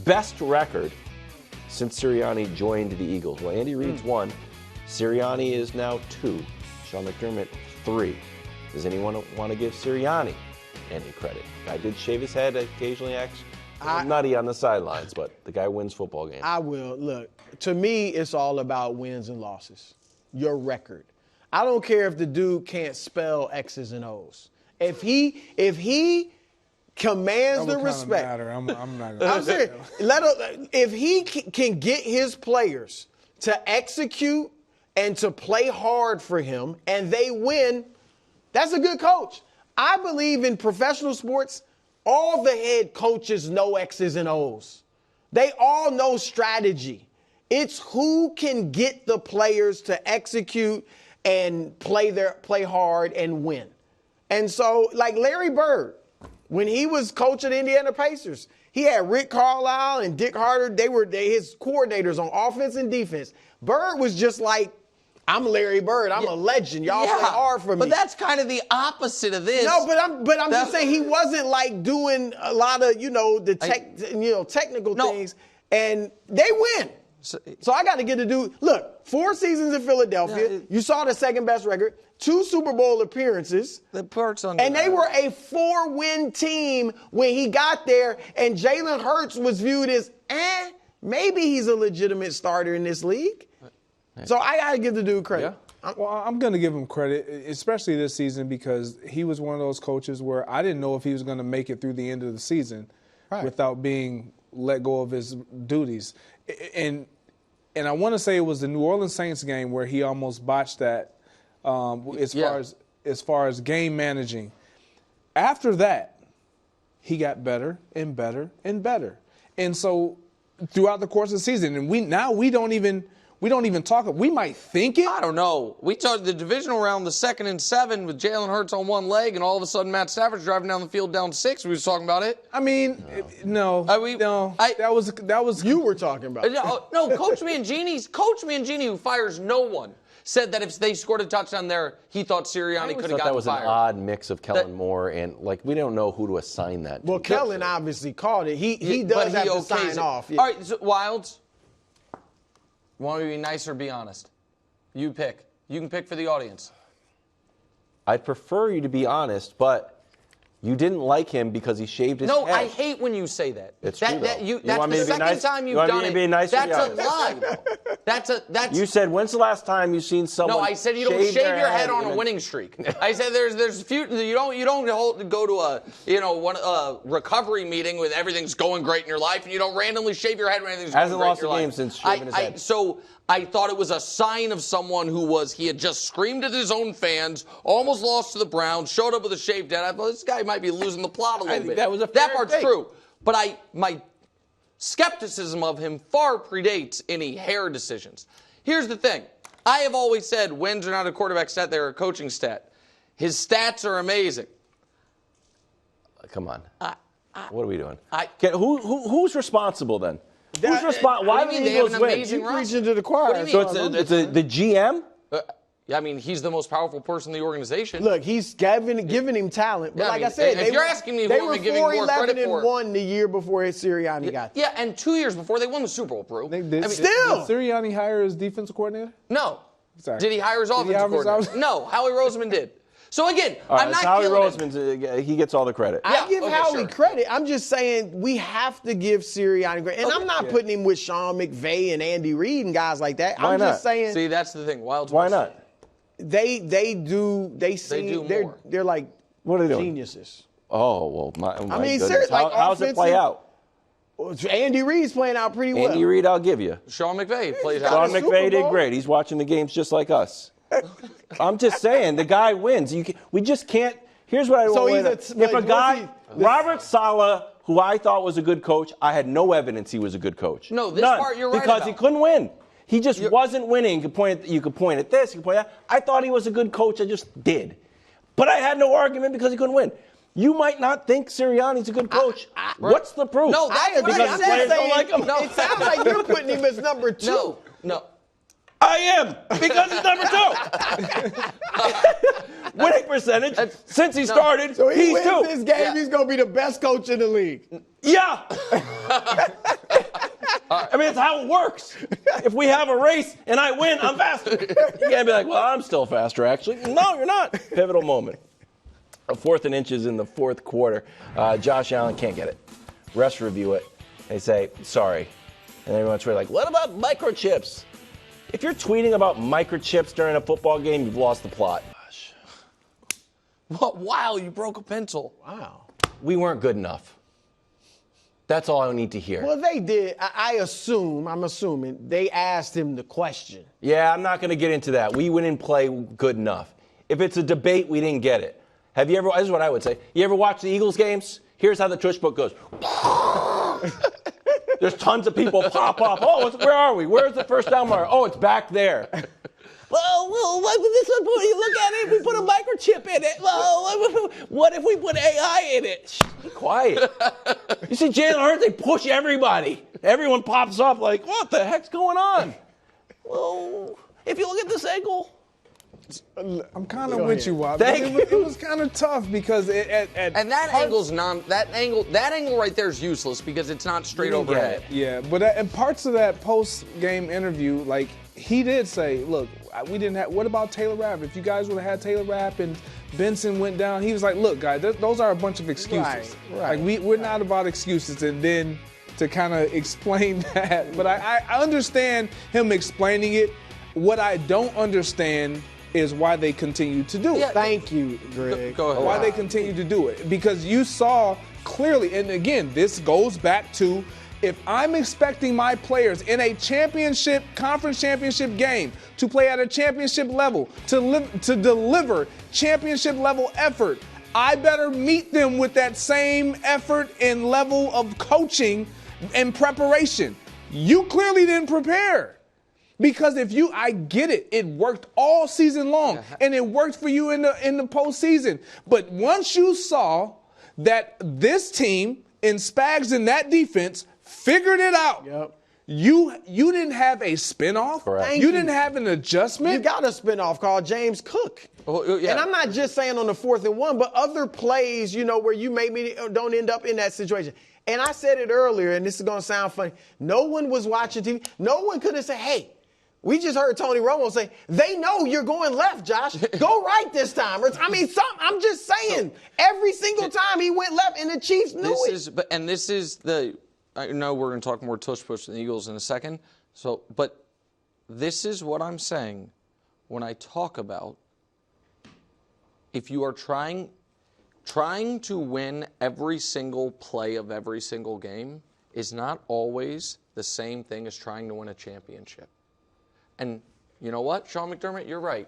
best record since Sirianni joined the Eagles. Well, Andy Reid's 1. Sirianni is now 2. Sean McDermott 3. Does anyone want to give Sirianni any credit? Guy did shave his head, occasionally acts nutty on the sidelines, but the guy wins football games. I will. Look, to me, it's all about wins and losses. Your record. I don't care if the dude can't spell X's and O's. If he commands the respect. I'm not gonna. I'm serious. If he can get his players to execute and to play hard for him, and they win, that's a good coach. I believe in professional sports, all the head coaches know X's and O's. They all know strategy. It's who can get the players to execute and play hard and win. And so, like Larry Bird, when he was coach of the Indiana Pacers, he had Rick Carlisle and Dick Harter. They were his coordinators on offense and defense. Bird was just like, I'm Larry Bird. I'm a legend. Y'all play hard for me. But that's kind of the opposite of this. No, but I'm just saying he wasn't like doing a lot of technical things, and they win. So I got to get the dude. Look, 4 seasons in Philadelphia. You saw the second best record. 2 Super Bowl appearances. The parts on and they were a 4-win team when he got there. And Jalen Hurts was viewed as, maybe he's a legitimate starter in this league. So I got to give the dude credit. Yeah. Well, I'm going to give him credit, especially this season, because he was one of those coaches where I didn't know if he was going to make it through the end of the season without being let go of his duties. And I want to say it was the New Orleans Saints game where he almost botched that as far as game managing. After that, he got better and better and better. And so throughout the course of the season, and we don't even talk. We might think it. I don't know. We talked the divisional round, the 2nd and 7 with Jalen Hurts on one leg, and all of a sudden Matt Stafford's driving down the field down 6. We was talking about it. I mean, no. That was you were talking about. No, Coach Mangini, who fires no one, said that if they scored a touchdown there, he thought Sirianni could have gotten fired. That was an odd mix of Kellen Moore and we don't know who to assign that to. Well, Kellen obviously called it. He does have to sign off. Yeah. All right, so Wilds. Want me to be nice or be honest? You pick. You can pick for the audience. I'd prefer you to be honest, but you didn't like him because he shaved his head. No, I hate when you say that. It's true, though. That's the second time you've done it. That's a lie, though. That's. You said, when's the last time you've seen someone? No, I said you don't shave your head on a winning streak. I said there's few. You don't go to a recovery meeting with everything's going great in your life, and you don't randomly shave your head when everything's going great in your life. Hasn't lost a game since shaving his head. So I thought it was a sign of someone he had just screamed at his own fans, almost lost to the Browns, showed up with a shaved head. I thought this guy might be losing the plot a little bit. That part's true. But my skepticism of him far predates any hair decisions. Here's the thing. I have always said wins are not a quarterback stat, they're a coaching stat. His stats are amazing. Come on. What are we doing? Who's responsible then? Who's responsible? Why do the Eagles win? You preaching to the choir. So it's the GM? I mean, he's the most powerful person in the organization. Look, he's giving him talent. But I said, if you're asking me who I'm giving more credit for. They were 4-11-1 the year before Sirianni got there. Yeah, and 2 years before they won the Super Bowl, Brew. Did Sirianni hire his defensive coordinator? No. Sorry. Did he hire his offensive coordinator? No, Howie Roseman did. So again, I'm not Howie killing Roseman, he gets all the credit. I give Howie credit. I'm just saying we have to give Sirianni credit. And I'm not putting him with Sean McVay and Andy Reid and guys like that. Why I'm not? just saying. See, that's the thing. Why not? They're like what are they doing? Geniuses. Oh, well, my goodness. Seriously, How's it play out? Andy Reid's playing out pretty well. Andy Reid, I'll give you. Sean McVay plays out. Sean McVay did great. He's watching the games just like us. I'm just saying, the guy wins. We just can't. Here's what I want. If a guy, Robert Saleh, who I thought was a good coach, I had no evidence he was a good coach. No, this part you're right because about. He couldn't win. He just wasn't winning. You could point at this, you could point at that. I thought he was a good coach. I just did. But I had no argument because he couldn't win. You might not think Sirianni's a good coach. What's the proof? No, that's what I said. Don't like him. No, it sounds like you're putting him as number 2. No. I am, because he's number 2. Winning percentage since he started. So he he's wins 2. this game. He's going to be the best coach in the league. Yeah. that's how it works. If we have a race and I win, I'm faster. You can't be like, well, I'm still faster, actually. No, you're not. Pivotal moment. A 4th and inches in the 4th quarter. Josh Allen can't get it. Refs review it. They say, sorry. And everyone's like, what about microchips? If you're tweeting about microchips during a football game, you've lost the plot. Gosh. What? Wow, you broke a pencil. Wow. We weren't good enough. That's all I need to hear. Well, they did. I'm assuming, they asked him the question. Yeah, I'm not going to get into that. We didn't play good enough. If it's a debate, we didn't get it. Have you ever, this is what I would say, you ever watch the Eagles games? Here's how the tush book goes. There's tons of people pop up. Oh, where are we? Where's the first down marker? Oh, it's back there. Well, this one, you look at it, we put a microchip in it. Well, what if we put AI in it? Shh, be quiet. You see Jalen Hurts, they push everybody. Everyone pops up like, what the heck's going on? Well, if you look at this angle. I'm kind of with you, Wop. Thank you. It was kind of tough because and that angle's that angle right there is useless because it's not straight overhead. Yeah, but in parts of that post-game interview, like he did say, look, we didn't have. What about Taylor Rapp? If you guys would have had Taylor Rapp and Benson went down, he was like, look, guys, those are a bunch of excuses. Right. Like we're not about excuses, and then to kind of explain that. But I understand him explaining it. What I don't understand is why they continue to do it. Thank you, Greg. Go ahead. Why they continue to do it. Because you saw clearly, and again, this goes back to if I'm expecting my players in a championship, conference championship game to play at a championship level, to deliver championship level effort, I better meet them with that same effort and level of coaching and preparation. You clearly didn't prepare. Because I get it. It worked all season long, and it worked for you in the postseason. But once you saw that this team in Spags and that defense figured it out, you didn't have a spinoff. Correct. You didn't have an adjustment. You got a spinoff called James Cook. And I'm not just saying on the 4th and 1, but other plays, where you maybe don't end up in that situation. And I said it earlier, and this is going to sound funny. No one was watching TV. No one could have said, hey, we just heard Tony Romo say, they know you're going left, Josh. Go right this time. I'm just saying, every single time he went left, and the Chiefs knew it. I know we're going to talk more tush push than the Eagles in a second. But this is what I'm saying when I talk about if you are trying to win every single play of every single game is not always the same thing as trying to win a championship. And you know what, Sean McDermott, you're right.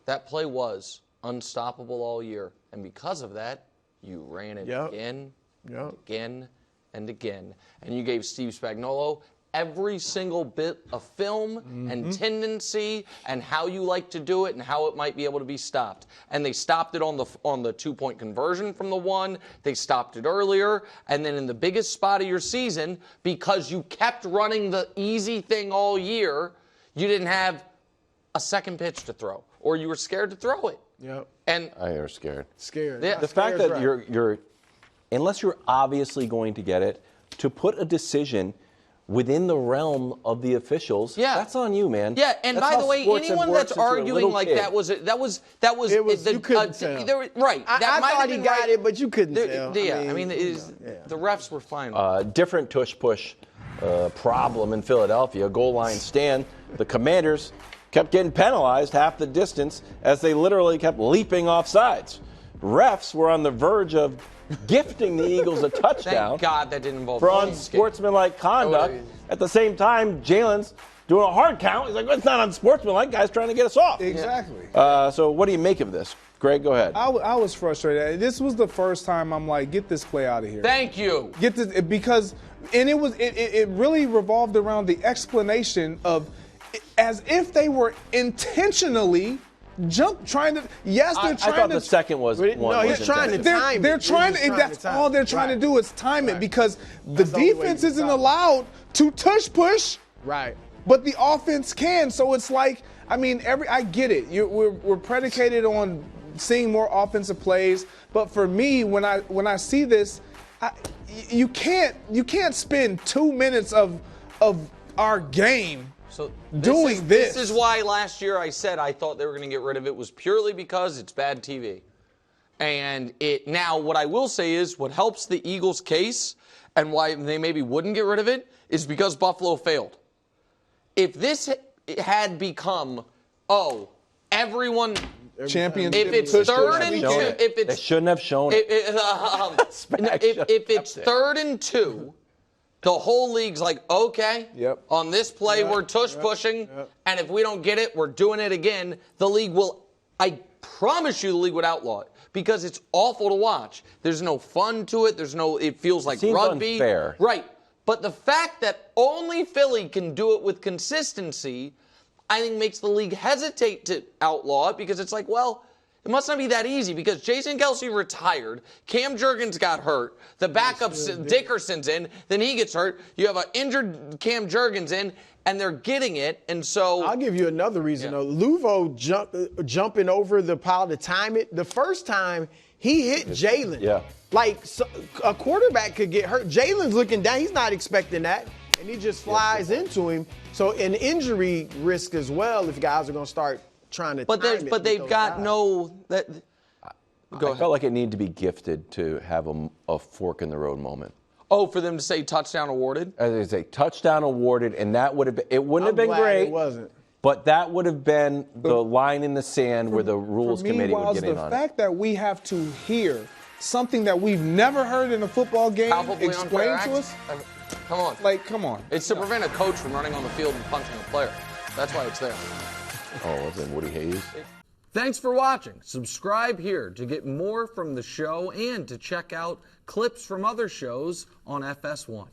That play was unstoppable all year. And because of that, you ran it again, and again. And you gave Steve Spagnuolo every single bit of film and tendency and how you like to do it and how it might be able to be stopped. And they stopped it on the 2-point conversion from the 1. They stopped it earlier. And then in the biggest spot of your season, because you kept running the easy thing all year, you didn't have a second pitch to throw, or you were scared to throw it. Yep. And I are scared. Scared. The fact that you're, unless you're obviously going to get it, to put a decision within the realm of the officials, that's on you, man. Yeah, and that's by the way, anyone that's arguing like that was you couldn't tell. Right. I thought he got it, but you couldn't tell. The refs were fine. Different tush push problem in Philadelphia. Goal line stand. The Commanders kept getting penalized half the distance as they literally kept leaping off sides. Refs were on the verge of gifting the Eagles a touchdown. Thank God that didn't involve for unsportsmanlike conduct. At the same time, Jalen's doing a hard count. He's like, well, it's not unsportsmanlike. Guy's trying to get us off. Exactly. So what do you make of this? Greg, go ahead. I was frustrated. This was the first time I'm like, get this play out of here. Thank you. Get this, because, and it really revolved around the explanation of, as if they were intentionally trying to. Yes, they're trying to. I thought the second was one. No, he's trying to time it. They're trying to. That's all they're trying to do is time it, because the defense isn't allowed to tush push. Right. But the offense can. So it's like, I get it. We're predicated on seeing more offensive plays. But for me, when I see this, you can't spend 2 minutes of our game So doing this. This is why last year I said I thought they were going to get rid of it was purely because it's bad TV. And now what I will say is what helps the Eagles' case and why they maybe wouldn't get rid of it is because Buffalo failed. If this had become, everyone championship, if it's third and two, if it's they shouldn't have shown it. If it's 3rd and 2, the whole league's like, okay, on this play we're tush pushing, and if we don't get it, we're doing it again. The league will, I promise you, the league would outlaw it because it's awful to watch. There's no fun to it. It feels like Seems rugby. Unfair. Right. But the fact that only Philly can do it with consistency, I think makes the league hesitate to outlaw it because it's like, well, it must not be that easy because Jason Kelce retired, Cam Jurgens got hurt, the backup Dickerson's in, then he gets hurt, you have an injured Cam Jurgens in, and they're getting it, and so... I'll give you another reason, though. Luvo jumping over the pile to time it, the first time he hit Jalen. Yeah. Like, so, a quarterback could get hurt. Jalen's looking down. He's not expecting that, and he just flies into him. So an injury risk as well if guys are going to start trying to time it. But they've got no... I felt like it needed to be gifted to have a fork in the road moment. Oh, for them to say touchdown awarded? As they say, touchdown awarded, and that would have been, it wouldn't have been great. It wasn't. But that would have been the line in the sand where the rules committee would get in on it. The fact that we have to hear something that we've never heard in a football game explained to us. Come on. Like, come on. It's to prevent a coach from running on the field and punching a player. That's why it's there. Oh, was it Woody Hayes? Thanks for watching. Subscribe here to get more from the show and to check out clips from other shows on FS1.